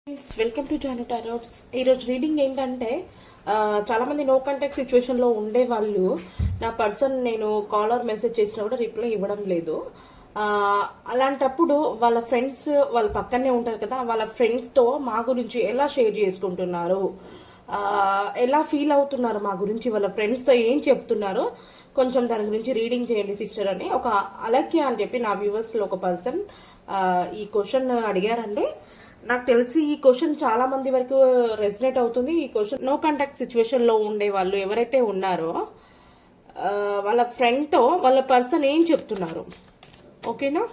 Welcome to Janu టారోట్స్. ఈరోజు reading ఏంటంటే చాలామంది నో కాంటాక్ట్ సిచ్యువేషన్లో ఉండే వాళ్ళు నా పర్సన్ నేను కాలర్ మెసేజ్ చేసినా కూడా రిప్లై ఇవ్వడం లేదు. అలాంటప్పుడు వాళ్ళ ఫ్రెండ్స్ వాళ్ళ పక్కనే ఉంటారు కదా, వాళ్ళ ఫ్రెండ్స్తో మా గురించి ఎలా షేర్ చేసుకుంటున్నారు, ఎలా ఫీల్ అవుతున్నారు మా గురించి, వాళ్ళ ఫ్రెండ్స్తో ఏం చెప్తున్నారు, కొంచెం దాని గురించి రీడింగ్ చేయండి సిస్టర్ అని ఒక అలక్య అని చెప్పి నా వ్యూవర్స్లో ఒక పర్సన్ ఈ క్వశ్చన్ అడిగారండి. నాకు తెలిసి ఈ క్వశ్చన్ చాలా మంది వరకు రెసినేట్ అవుతుంది. ఈ క్వశ్చన్ నో కాంటాక్ట్ సిచ్యువేషన్లో ఉండే వాళ్ళు ఎవరైతే ఉన్నారో వాళ్ళ ఫ్రెండ్తో వాళ్ళ పర్సన్ ఏం చెప్తున్నారు. ఓకేనా?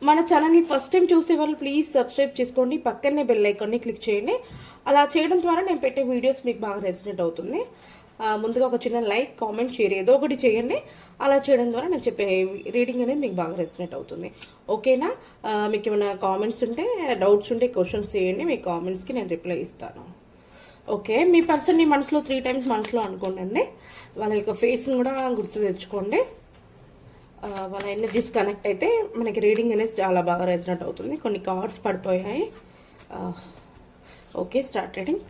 మన ఛానల్ని ఫస్ట్ టైం చూసే వాళ్ళు ప్లీజ్ సబ్స్క్రైబ్ చేసుకోండి, పక్కనే బెల్ ఐకాన్ని క్లిక్ చేయండి. అలా చేయడం ద్వారా నేను పెట్టే వీడియోస్ మీకు బాగా రెసినేట్ అవుతుంది. ముందుగా ఒక చిన్న లైక్, కామెంట్, షేర్ ఏదో ఒకటి చేయండి. అలా చేయడం ద్వారా నేను చెప్పే రీడింగ్ అనేది మీకు బాగా రెసినేట్ అవుతుంది. ఓకేనా? మీకు ఏమైనా కామెంట్స్ ఉంటే, డౌట్స్ ఉంటే క్వశ్చన్స్ చేయండి. మీ కామెంట్స్కి నేను రిప్లై ఇస్తాను. ఓకే, మీ పర్సన్ని మనసులో 3 times మనసులో అనుకోండి. వాళ్ళ యొక్క ఫేస్ని కూడా గుర్తు తెచ్చుకోండి. వాళ్ళ ఎనర్జీస్ కనెక్ట్ అయితే మనకి రీడింగ్ అనేది చాలా బాగా రెసినేట్ అవుతుంది. కొన్ని కార్డ్స్ పడిపోయాయి. Okay, start reading.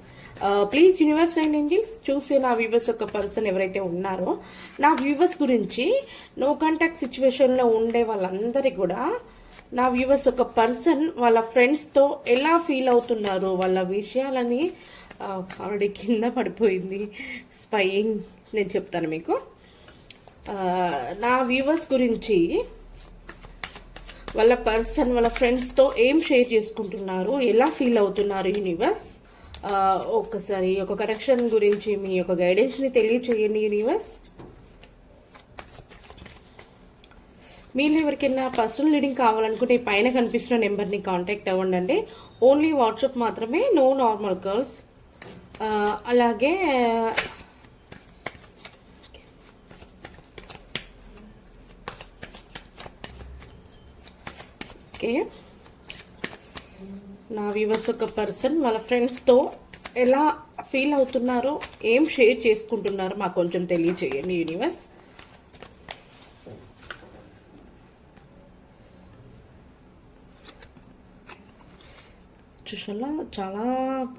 Please universe and Angeles చూసే నా వ్యూవర్స్ ఒక పర్సన్ ఎవరైతే ఉన్నారో నా వ్యూవర్స్ గురించి నో కాంటాక్ట్ సిచ్యువేషన్లో ఉండే వాళ్ళందరికీ కూడా నా వ్యూవర్స్ ఒక పర్సన్ వాళ్ళ ఫ్రెండ్స్తో ఎలా ఫీల్ అవుతున్నారు, వాళ్ళ విషయాలని ఆల్రెడీ కింద పడిపోయింది స్పైయింగ్, నేను చెప్తాను మీకు. నా వ్యూవర్స్ గురించి వాళ్ళ పర్సన్ వాళ్ళ ఫ్రెండ్స్తో ఏం షేర్ చేసుకుంటున్నారు, ఎలా ఫీల్ అవుతున్నారు యూనివర్స్. ఒక్కసారి ఒక కరెక్షన్ గురించి మీ యొక్క గైడెన్స్ని తెలియచేయండి యూనివర్స్. మీరు ఎవరికైనా పర్సనల్ రీడింగ్ కావాలనుకుంటే పైన కనిపిస్తున్న నెంబర్ని కాంటాక్ట్ అవ్వండి. ఓన్లీ వాట్సాప్ మాత్రమే, నో నార్మల్ కాల్స్. అలాగే ఓకే, నా వ్యూవర్స్ ఒక పర్సన్ వాళ్ళ ఫ్రెండ్స్తో ఎలా ఫీల్ అవుతున్నారో, ఏం షేర్ చేసుకుంటున్నారో మాకు కొంచెం తెలియచేయండి యూనివర్స్. చూసారా, చాలా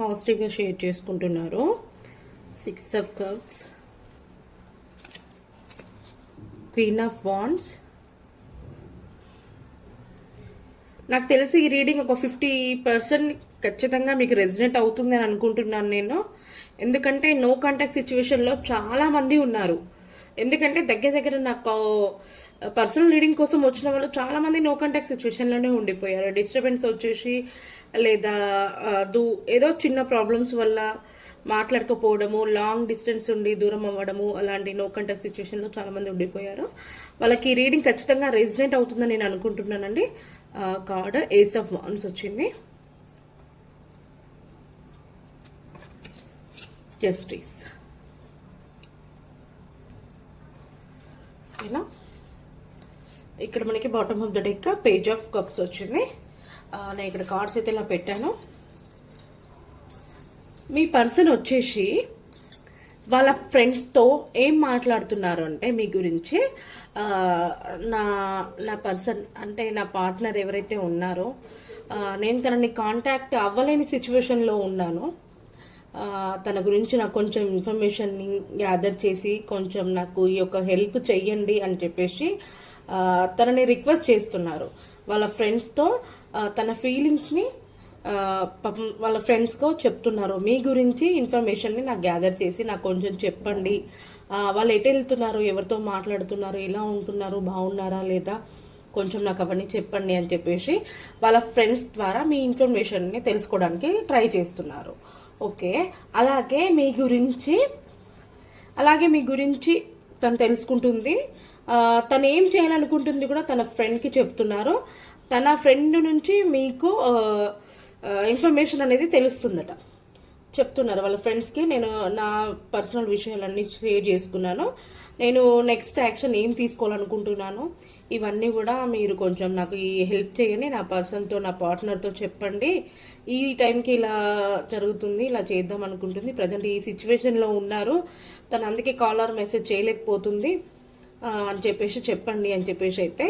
పాజిటివ్గా షేర్ చేసుకుంటున్నారు. 6 of Cups, Queen of Wands. నాకు తెలిసి ఈ రీడింగ్ ఒక 50% ఖచ్చితంగా మీకు రెసినేట్ అవుతుంది అని అనుకుంటున్నాను నేను. ఎందుకంటే నో కాంటాక్ట్ సిచ్యువేషన్లో చాలా మంది ఉన్నారు. ఎందుకంటే దగ్గర నాకు పర్సనల్ రీడింగ్ కోసం వచ్చిన వాళ్ళు చాలా మంది నో కాంటాక్ట్ సిచ్యువేషన్లోనే ఉండిపోయారు. డిస్టర్బెన్స్ వచ్చేసి లేదా ఏదో చిన్న ప్రాబ్లమ్స్ వల్ల మాట్లాడకపోవడము, లాంగ్ డిస్టెన్స్ ఉండి దూరం అవ్వడము, అలాంటి నో కాంటాక్ట్ సిచ్యువేషన్లో చాలా మంది ఉండిపోయారు. వాళ్ళకి ఈ రీడింగ్ ఖచ్చితంగా రెసినేట్ అవుతుందని నేను అనుకుంటున్నానండి. కార్డ్ ఏస్ ఆఫ్ వాండ్స్ వచ్చింది. జస్టిస్. ఓకేనా? ఇక్కడ మనకి bottom of the deck page of cups వచ్చింది. నేను ఇక్కడ కార్డ్స్ అయితే ఇలా పెట్టాను. మీ పర్సన్ వచ్చేసి వాళ్ళ ఫ్రెండ్స్తో ఏం మాట్లాడుతున్నారు అంటే మీ గురించి, నా పర్సన్ అంటే నా పార్ట్నర్ ఎవరైతే ఉన్నారో నేను తనని కాంటాక్ట్ అవ్వలేని సిచ్యువేషన్లో ఉన్నాను. తన గురించి నాకు కొంచెం ఇన్ఫర్మేషన్ని గ్యాదర్ చేసి కొంచెం నాకు ఈ యొక్క హెల్ప్ చెయ్యండి అని చెప్పేసి తనని రిక్వెస్ట్ చేస్తున్నారు. వాళ్ళ ఫ్రెండ్స్తో తన ఫీలింగ్స్ని వాళ్ళ ఫ్రెండ్స్కో చెప్తున్నారు. మీ గురించి ఇన్ఫర్మేషన్ని నాకు గ్యాదర్ చేసి నాకు కొంచెం చెప్పండి, వాళ్ళు ఎటు వెళ్తున్నారు, ఎవరితో మాట్లాడుతున్నారు, ఎలా ఉంటున్నారు, బాగున్నారా లేదా, కొంచెం నాకు అవన్నీ చెప్పండి అని చెప్పేసి వాళ్ళ ఫ్రెండ్స్ ద్వారా మీ ఇన్ఫర్మేషన్ని తెలుసుకోవడానికి ట్రై చేస్తున్నారు. ఓకే, అలాగే మీ గురించి తను తెలుసుకుంటుంది. తను ఏం చేయాలనుకుంటుంది కూడా తన ఫ్రెండ్కి చెప్తున్నారు. తన ఫ్రెండ్ నుంచి మీకు ఇన్ఫర్మేషన్ అనేది తెలుస్తుందట, చెప్తున్నారు వాళ్ళ ఫ్రెండ్స్కి. నేను నా పర్సనల్ విషయాలన్నీ షేర్ చేసుకున్నాను, నేను నెక్స్ట్ యాక్షన్ ఏం తీసుకోవాలనుకుంటున్నాను, ఇవన్నీ కూడా మీరు కొంచెం నాకు ఈ హెల్ప్ చేయండి, నా పర్సన్తో నా పార్ట్నర్తో చెప్పండి, ఈ టైంకి ఇలా జరుగుతుంది, ఇలా చేద్దాం అనుకుంటుంది, ప్రజెంట్ ఈ సిచ్యువేషన్లో ఉన్నారు, తను అందుకే కాల్ ఆర్ మెసేజ్ చేయలేకపోతుంది, అని చెప్పేసి చెప్పండి అని చెప్పేసి అయితే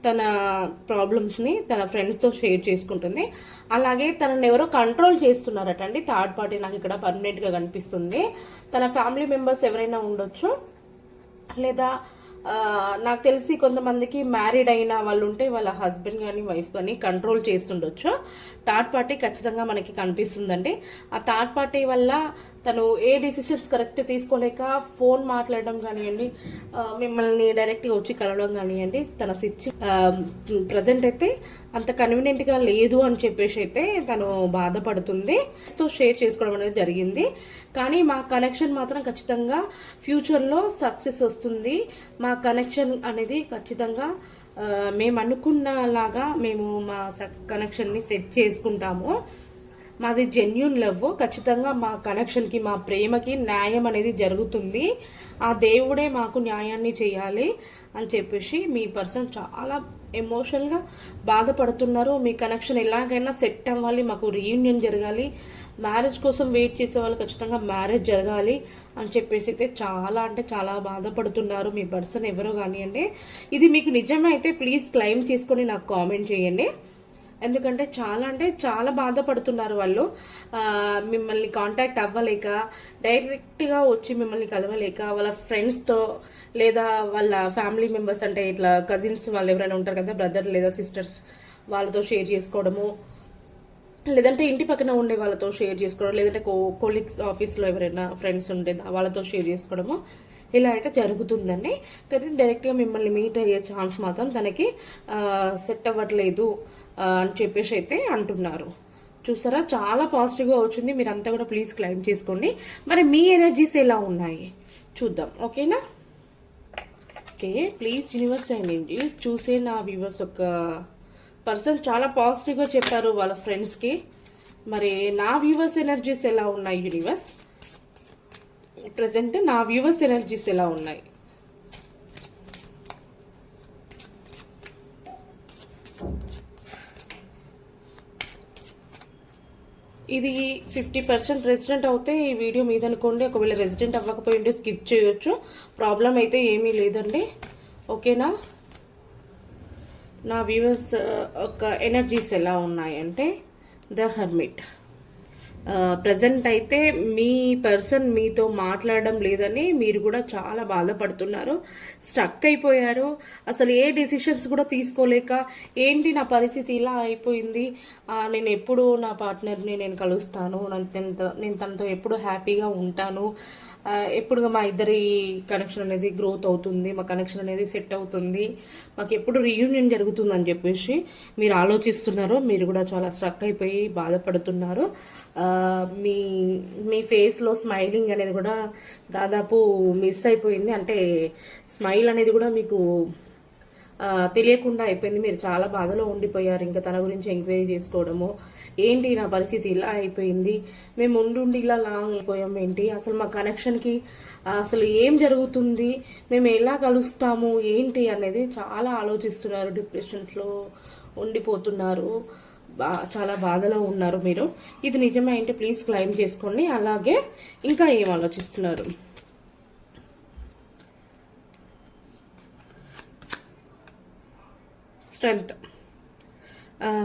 తన ప్రాబ్లమ్స్ని తన ఫ్రెండ్స్తో షేర్ చేసుకుంటుంది. అలాగే తనని ఎవరో కంట్రోల్ చేస్తున్నారట అండి, థర్డ్ పార్టీ నాకు ఇక్కడ పర్మనెంట్గా కనిపిస్తుంది. తన ఫ్యామిలీ మెంబర్స్ ఎవరైనా ఉండొచ్చు, లేదా నాకు తెలిసి కొంతమందికి మ్యారీడ్ అయిన వాళ్ళు ఉంటే వాళ్ళ హస్బెండ్ కానీ వైఫ్ కానీ కంట్రోల్ చేస్తుండొచ్చు. థర్డ్ పార్టీ ఖచ్చితంగా మనకి కనిపిస్తుందండి. ఆ థర్డ్ పార్టీ వల్ల తను ఏ డిసిషన్స్ కరెక్ట్ తీసుకోలేక ఫోన్ మాట్లాడడం కానివ్వండి, మిమ్మల్ని డైరెక్ట్గా వచ్చి కలవడం కానివ్వండి, తన ప్రజెంట్ అయితే అంత కన్వీనియంట్గా లేదు అని చెప్పేసి అయితే తను బాధపడుతుంది. షేర్ చేసుకోవడం అనేది జరిగింది. కానీ మా కనెక్షన్ మాత్రం ఖచ్చితంగా ఫ్యూచర్లో సక్సెస్ వస్తుంది. మా కనెక్షన్ అనేది ఖచ్చితంగా మేము అనుకున్నలాగా మేము మా కనెక్షన్ని సెట్ చేసుకుంటాము. మాది జెన్యూన్ లవ్. ఖచ్చితంగా మా కనెక్షన్కి, మా ప్రేమకి న్యాయం అనేది జరుగుతుంది. ఆ దేవుడే మాకు న్యాయాన్ని చేయాలి అని చెప్పేసి మీ పర్సన్ చాలా ఎమోషనల్గా బాధపడుతున్నారు. మీ కనెక్షన్ ఎలాగైనా సెట్ అవ్వాలి, మాకు రీయూనియన్ జరగాలి, మ్యారేజ్ కోసం వెయిట్ చేసే వాళ్ళు ఖచ్చితంగా మ్యారేజ్ జరగాలి అని చెప్పేసి అయితే చాలా అంటే చాలా బాధపడుతున్నారు మీ పర్సన్ ఎవరో కానివ్వండి. ఇది మీకు నిజమే అయితే ప్లీజ్ క్లెయిమ్ చేసుకొని నాకు కామెంట్ చేయండి. ఎందుకంటే చాలా బాధపడుతున్నారు వాళ్ళు. మిమ్మల్ని కాంటాక్ట్ అవ్వలేక, డైరెక్ట్గా వచ్చి మిమ్మల్ని కలవలేక, వాళ్ళ ఫ్రెండ్స్తో లేదా వాళ్ళ ఫ్యామిలీ మెంబర్స్ అంటే ఇట్లా కజిన్స్ వాళ్ళు ఎవరైనా ఉంటారు కదా, బ్రదర్ లేదా సిస్టర్స్, వాళ్ళతో షేర్ చేసుకోవడము, లేదంటే ఇంటి పక్కన ఉండే వాళ్ళతో షేర్ చేసుకోవడం, లేదంటే కొలీగ్స్ ఆఫీస్లో ఎవరైనా ఫ్రెండ్స్ ఉంటే వాళ్ళతో షేర్ చేసుకోవడము, ఇలా అయితే జరుగుతుందండి. కానీ డైరెక్ట్గా మిమ్మల్ని మీట్ అయ్యే ఛాన్స్ మాత్రం తనకి సెట్ అవ్వట్లేదు అని చెప్పేసి అయితే అంటున్నారు. చూసారా, చాలా పాజిటివ్గా వచ్చింది. మీరంతా కూడా ప్లీజ్ క్లెయిమ్ చేసుకోండి. మరి మీ ఎనర్జీస్ ఎలా ఉన్నాయి చూద్దాం, ఓకేనా? Okay, please universe and Angel చూసే నా వ్యూవర్స్ ఒక పర్సన్ చాలా పాజిటివ్గా చెప్పారు వాళ్ళ ఫ్రెండ్స్కి. మరి నా వ్యూవర్స్ ఎనర్జీస్ ఎలా ఉన్నాయి యూనివర్స్? ప్రజెంట్ నా వ్యూవర్స్ ఎనర్జీస్ ఎలా ఉన్నాయి? ఇది 50% రెసిడెంట్ అవుతే ఈ వీడియో మీద అనుకోండి. ఒకవేళ రెసిడెంట్ అవ్వకపోయి ఉంటే స్కిప్ చేయొచ్చు, ప్రాబ్లం అయితే ఏమీ లేదండి, ఓకేనా? నా వ్యూవర్స్ ఒక ఎనర్జీస్ ఎలా ఉన్నాయంటే ద హెర్మిట్. ప్రజెంట్ అయితే మీ పర్సన్ మీతో మాట్లాడడం లేదని మీరు కూడా చాలా బాధపడుతున్నారు, స్ట్రక్ అయిపోయారు. అసలు ఏ డిసిషన్స్ కూడా తీసుకోలేక, ఏంటి నా పరిస్థితి ఇలా అయిపోయింది, నేను ఎప్పుడు నా పార్ట్నర్ని నేను కలుస్తాను, నేను తనతో ఎప్పుడు హ్యాపీగా ఉంటాను, ఎప్పుడుగా మా ఇద్దరి కనెక్షన్ అనేది గ్రోత్ అవుతుంది, మా కనెక్షన్ అనేది సెట్ అవుతుంది, మాకు ఎప్పుడు రీయూనియన్ జరుగుతుందని చెప్పేసి మీరు ఆలోచిస్తున్నారు. మీరు కూడా చాలా స్ట్రక్ అయిపోయి బాధపడుతున్నారు. మీ మీ ఫేస్లో స్మైలింగ్ అనేది కూడా దాదాపు మిస్ అయిపోయింది. అంటే స్మైల్ అనేది కూడా మీకు తెలియకుండా అయిపోయింది. మీరు చాలా బాధలో ఉండిపోయారు. ఇంకా తన గురించి ఎంక్వైరీ చేసుకోవడము, ఏంటి నా పరిస్థితి ఇలా అయిపోయింది, మేము ఉండి ఇలా లాంగ్ అయిపోయాం, ఏంటి అసలు మా కనెక్షన్కి అసలు ఏం జరుగుతుంది, మేము ఎలా కలుస్తాము ఏంటి అనేది చాలా ఆలోచిస్తున్నారు. డిప్రెషన్స్లో ఉండిపోతున్నారు, చాలా బాధలో ఉన్నారు మీరు. ఇది నిజమే అంటే ప్లీజ్ క్లెయిమ్ చేసుకోండి. అలాగే ఇంకా ఏం ఆలోచిస్తున్నారు? స్ట్రెంగ్త్.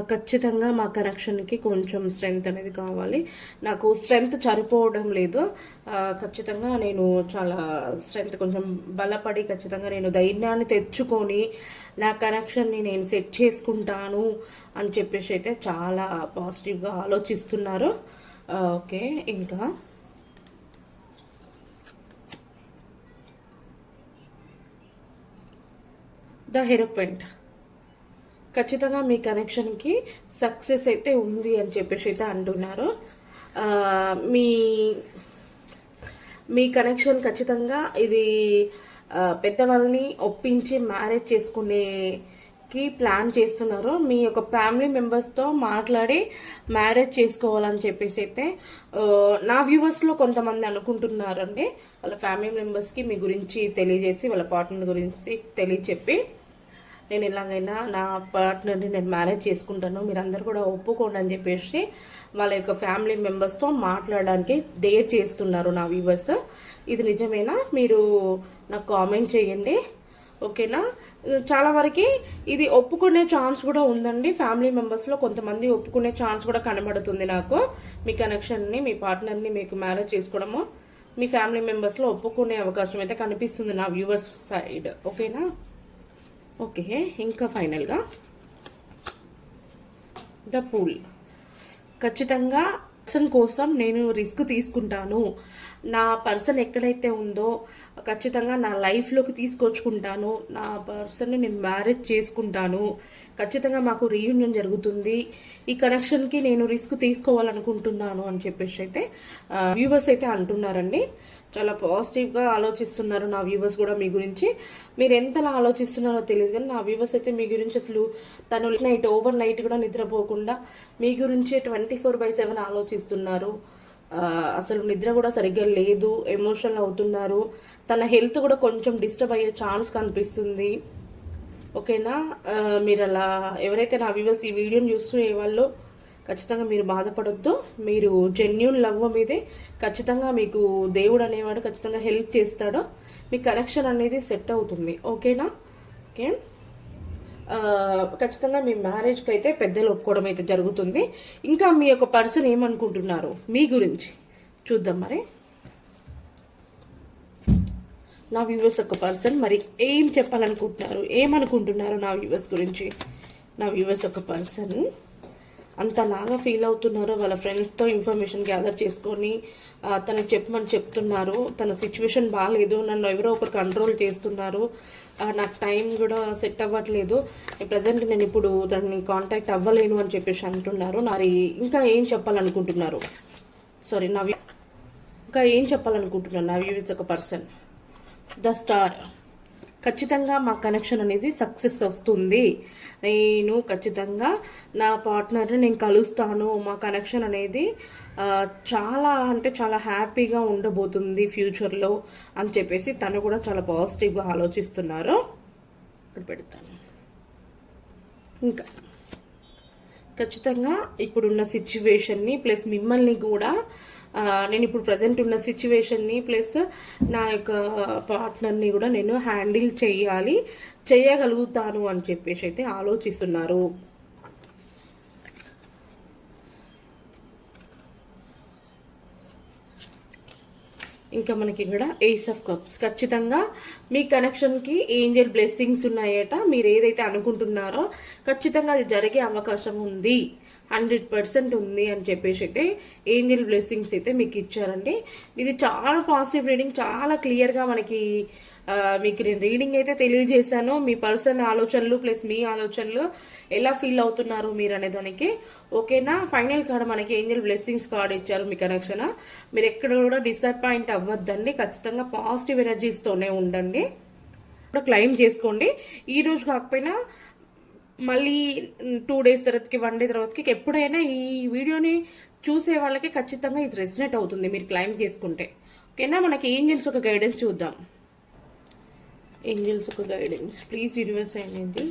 ఖచ్చితంగా మా కనెక్షన్కి కొంచెం స్ట్రెంగ్త్ అనేది కావాలి. నాకు స్ట్రెంగ్త్ సరిపోవడం లేదు. ఖచ్చితంగా నేను చాలా స్ట్రెంగ్త్ కొంచెం బలపడి ఖచ్చితంగా నేను ధైర్యాన్ని తెచ్చుకొని నా కనెక్షన్ని నేను సెట్ చేసుకుంటాను అని చెప్పేసి అయితే చాలా పాజిటివ్గా ఆలోచిస్తున్నారు. ఓకే, ఇంకా ద హెరోపెంట్. ఖచ్చితంగా మీ కనెక్షన్కి సక్సెస్ అయితే ఉంది అని చెప్పేసి అయితే అంటున్నారు. మీ మీ కనెక్షన్ ఖచ్చితంగా ఇది పెద్దవాళ్ళని ఒప్పించి మ్యారేజ్ చేసుకునేకి ప్లాన్ చేస్తున్నారు. మీ యొక్క ఫ్యామిలీ మెంబర్స్తో మాట్లాడి మ్యారేజ్ చేసుకోవాలని చెప్పేసి అయితే నా వ్యూవర్స్లో కొంతమంది అనుకుంటున్నారండి. వాళ్ళ ఫ్యామిలీ మెంబర్స్కి మీ గురించి తెలియజేసి, వాళ్ళ పార్ట్నర్ గురించి తెలియచెప్పి, నేను ఎలాగైనా నా పార్ట్నర్ని నేను మ్యారేజ్ చేసుకుంటాను, మీరందరూ కూడా ఒప్పుకోండి అని చెప్పేసి వాళ్ళ యొక్క ఫ్యామిలీ మెంబర్స్తో మాట్లాడడానికి డేర్ చేస్తున్నారు నా వ్యూవర్స్. ఇది నిజమేనా? మీరు నాకు కామెంట్ చేయండి. ఓకేనా. చాలా వరకు ఇది ఒప్పుకునే ఛాన్స్ కూడా ఉందండి. ఫ్యామిలీ మెంబర్స్లో కొంతమంది ఒప్పుకునే ఛాన్స్ కూడా కనబడుతుంది నాకు. మీ కనెక్షన్ని, మీ పార్ట్నర్ని మీకు మ్యారేజ్ చేసుకోవడము మీ ఫ్యామిలీ మెంబర్స్లో ఒప్పుకునే అవకాశం అయితే కనిపిస్తుంది నా వ్యూవర్స్ సైడ్. ఓకేనా. ఓకే, ఇంకా ఫైనల్గా ద పూల్. ఖచ్చితంగా పర్సన్ కోసం నేను రిస్క్ తీసుకుంటాను. నా పర్సన్ ఎక్కడైతే ఉందో ఖచ్చితంగా నా లైఫ్లోకి తీసుకొచ్చుకుంటాను. నా పర్సన్ని నేను మ్యారేజ్ చేసుకుంటాను. ఖచ్చితంగా మాకు రీయూనియన్ జరుగుతుంది. ఈ కనెక్షన్కి నేను రిస్క్ తీసుకోవాలనుకుంటున్నాను అని చెప్పేసి అయితే వ్యూవర్స్ అయితే అంటున్నారండి. చాలా పాజిటివ్గా ఆలోచిస్తున్నారు నా వ్యూవర్స్ కూడా మీ గురించి. మీరు ఎంతలా ఆలోచిస్తున్నారో తెలియదు కానీ నా వ్యూవర్స్ అయితే మీ గురించి అసలు తను ఓవర్ నైట్ కూడా నిద్రపోకుండా మీ గురించి 24/7 ఆలోచిస్తున్నారు. అసలు నిద్ర కూడా సరిగ్గా లేదు, ఎమోషనల్ అవుతున్నారు. తన హెల్త్ కూడా కొంచెం డిస్టర్బ్ అయ్యే ఛాన్స్ కనిపిస్తుంది. ఓకేనా. మీరు అలా ఎవరైతే నా వ్యూవర్స్ ఈ వీడియోని చూస్తున్న వాళ్ళు ఖచ్చితంగా మీరు బాధపడొద్దు. మీరు జెన్యూన్ లవ్ మీదే ఖచ్చితంగా మీకు దేవుడు అనేవాడు ఖచ్చితంగా హెల్ప్ చేస్తాడు. మీ కనెక్షన్ అనేది సెట్ అవుతుంది. ఓకేనా. ఓకే, ఖచ్చితంగా మీ మ్యారేజ్కి అయితే పెద్దలు ఒప్పుకోవడం అయితే జరుగుతుంది. ఇంకా మీ యొక్క పర్సన్ ఏమనుకుంటున్నారు మీ గురించి చూద్దాం. మరి నా వ్యూవర్స్ యొక్క పర్సన్ మరి ఏం చెప్పాలనుకుంటున్నారు, ఏమనుకుంటున్నారు నా వ్యూవర్స్ గురించి. నా వ్యూవర్స్ యొక్క పర్సన్ అంతలాగా ఫీల్ అవుతున్నారో వాళ్ళ ఫ్రెండ్స్తో ఇన్ఫర్మేషన్ గ్యాదర్ చేసుకొని తనకు చెప్పమని చెప్తున్నారు. తన సిచ్యువేషన్ బాగాలేదు, నన్ను ఎవరో ఒకరు కంట్రోల్ చేస్తున్నారు, నాకు టైం కూడా సెట్ అవ్వట్లేదు, ప్రజెంట్ నేను ఇప్పుడు దాన్ని కాంటాక్ట్ అవ్వలేను అని చెప్పేసి అంటున్నారు. మరి ఇంకా ఏం చెప్పాలనుకుంటున్నారు, సారీ ఇంకా ఏం చెప్పాలనుకుంటున్నారు నా వ్యూవర్స్ ఒక పర్సన్. The star. ఖచ్చితంగా మా కనెక్షన్ అనేది సక్సెస్ వస్తుంది. నేను ఖచ్చితంగా నా పార్ట్నర్ని నేను కలుస్తాను. మా కనెక్షన్ అనేది చాలా అంటే చాలా హ్యాపీగా ఉండబోతుంది ఫ్యూచర్లో అని చెప్పేసి తను కూడా చాలా పాజిటివ్గా ఆలోచిస్తున్నారు. ఇక్కడ పెడతాను. ఇంకా ఖచ్చితంగా ఇప్పుడున్న సిచ్యువేషన్ని ప్లస్ మిమ్మల్ని కూడా నేను ఇప్పుడు ప్రజెంట్ ఉన్న సిచ్యువేషన్ని ప్లస్ నా యొక్క పార్ట్నర్ని కూడా నేను హ్యాండిల్ చేయగలుగుతాను అని చెప్పేసి అయితే ఆలోచిస్తున్నారు. ఇంకా మనకి ఇక్కడ ఏస్ ఆఫ్ కప్స్. ఖచ్చితంగా మీ కనెక్షన్కి ఏంజల్ బ్లెస్సింగ్స్ ఉన్నాయట. మీరు ఏదైతే అనుకుంటున్నారో ఖచ్చితంగా అది జరిగే అవకాశం ఉంది, 100% ఉంది అని చెప్పేసి అయితే ఏంజల్ బ్లెస్సింగ్స్ అయితే మీకు ఇచ్చారండి. ఇది చాలా పాజిటివ్ రీడింగ్, చాలా క్లియర్గా మీకు నేను రీడింగ్ అయితే తెలియజేశాను. మీ పర్సన్ ఆలోచనలు ప్లస్ మీ ఆలోచనలు ఎలా ఫీల్ అవుతున్నారు మీరు అనే దానికి. ఓకేనా. ఫైనల్ కార్డ్ మనకి ఏంజల్ బ్లెస్సింగ్స్ కార్డ్ ఇచ్చారు. మీ కనెక్షన్ మీరు ఎక్కడ కూడా డిసప్పాయింట్ అవ్వద్దండి. ఖచ్చితంగా పాజిటివ్ ఎనర్జీస్తోనే ఉండండి. ఇప్పుడు క్లెయిమ్ చేసుకోండి. ఈ రోజు కాకపోయినా మళ్ళీ 2 days తర్వాతకి 1 day తర్వాతకి ఎప్పుడైనా ఈ వీడియోని చూసే వాళ్ళకి ఖచ్చితంగా ఇది రెసినేట్ అవుతుంది మీరు క్లెయిమ్ చేసుకుంటే. ఓకేనా. మనకి ఏంజల్స్ ఒక గైడెన్స్ చూద్దాం. ఏంజల్స్ ఒక గైడెన్స్ ప్లీజ్ యూనివర్స్ అండి.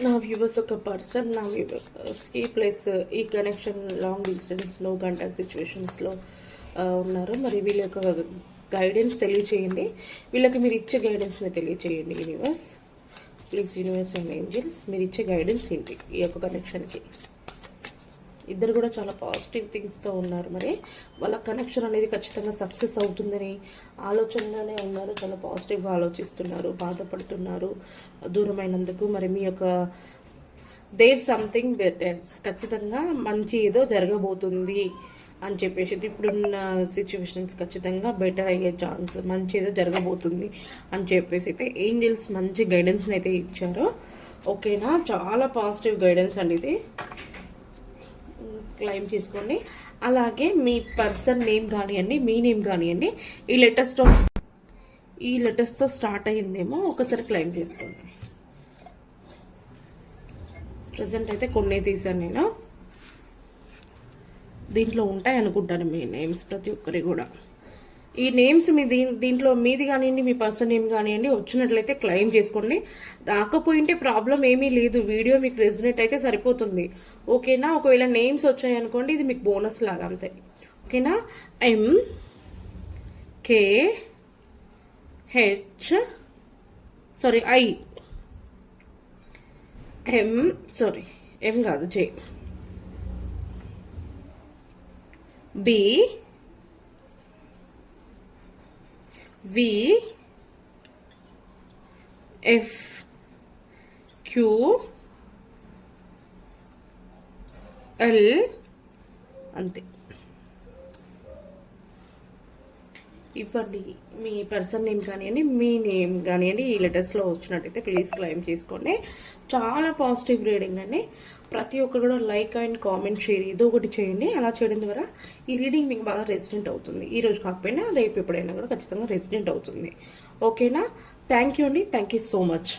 నా వ్యూవర్స్ ఒక పర్సన్ నా వ్యూవర్స్కి ప్లస్ ఈ కనెక్షన్ లాంగ్ డిస్టెన్స్లో కాంటాక్ట్ సిచ్యువేషన్స్లో ఉన్నారు. మరి వీళ్ళ యొక్క గైడెన్స్ తెలియచేయండి. వీళ్ళకి మీరు ఇచ్చే గైడెన్స్ని తెలియచేయండి universe please. Universe and angels మీరు ఇచ్చే గైడెన్స్ ఏంటి ఈ యొక్క కనెక్షన్కి. ఇద్దరు కూడా చాలా పాజిటివ్ థింగ్స్తో ఉన్నారు. మరి వాళ్ళ కనెక్షన్ అనేది ఖచ్చితంగా సక్సెస్ అవుతుందని ఆలోచనలోనే ఉన్నారు. చాలా పాజిటివ్గా ఆలోచిస్తున్నారు, బాధపడుతున్నారు దూరమైనందుకు. మరి మీ యొక్క దేర్ సంథింగ్ బెటర్స్ ఖచ్చితంగా మంచి ఏదో జరగబోతుంది అని చెప్పేసి ఇప్పుడున్న సిచ్యువేషన్స్ ఖచ్చితంగా బెటర్ అయ్యే ఛాన్స్, మంచి ఏదో జరగబోతుంది అని చెప్పేసి అయితే ఏంజల్స్ మంచి గైడెన్స్ని అయితే ఇచ్చారు. ఓకేనా. చాలా పాజిటివ్ గైడెన్స్ అండి ఇది. క్లెయిమ్ చేసుకోండి. అలాగే మీ పర్సన్ నేమ్ కానివ్వండి, మీ నేమ్ కానివ్వండి, ఈ లెటర్స్తో స్టార్ట్ అయ్యిందేమో ఒకసారి క్లెయిమ్ చేసుకోండి. ప్రజెంట్ అయితే కొన్ని తీసాను నేను. దీంట్లో ఉంటాయి అనుకుంటాను మీ నేమ్స్ ప్రతి ఒక్కరి కూడా. ఈ నేమ్స్ మీ దీంట్లో మీది కానివ్వండి, మీ పర్సన్ నేమ్ కానివ్వండి వచ్చినట్లయితే క్లెయిమ్ చేసుకోండి. రాకపోయింటే ప్రాబ్లం ఏమీ లేదు, వీడియో మీకు రెజినేట్ అయితే సరిపోతుంది. ఓకేనా. ఒకవేళ నేమ్స్ వచ్చాయనుకోండి ఇది మీకు బోనస్ లాగా అంతే. ఓకేనా. MKH sorry I, M, sorry ఎం కాదు, జే, బి, వి, ఎఫ్, క్యూ, ఎల్, అంతే. ఇవ్వండి మీ పర్సన్ నేమ్ కానివ్వండి, మీ నేమ్ కానివ్వండి, ఈ లెటర్స్లో వచ్చినట్టయితే ప్లీజ్ క్లెయిమ్ చేసుకోండి. చాలా పాజిటివ్ రీడింగ్ అండి. ప్రతి ఒక్కరు కూడా లైక్ అండ్ కామెంట్ షేర్ ఏదో ఒకటి చేయండి. అలా చేయడం ద్వారా ఈ రీడింగ్ మీకు బాగా రెసిడెంట్ అవుతుంది. ఈ రోజు కాకపోయినా రేపు ఎప్పుడైనా కూడా ఖచ్చితంగా రెసిడెంట్ అవుతుంది. ఓకేనా? థ్యాంక్ యూ అండి. Thank you so much.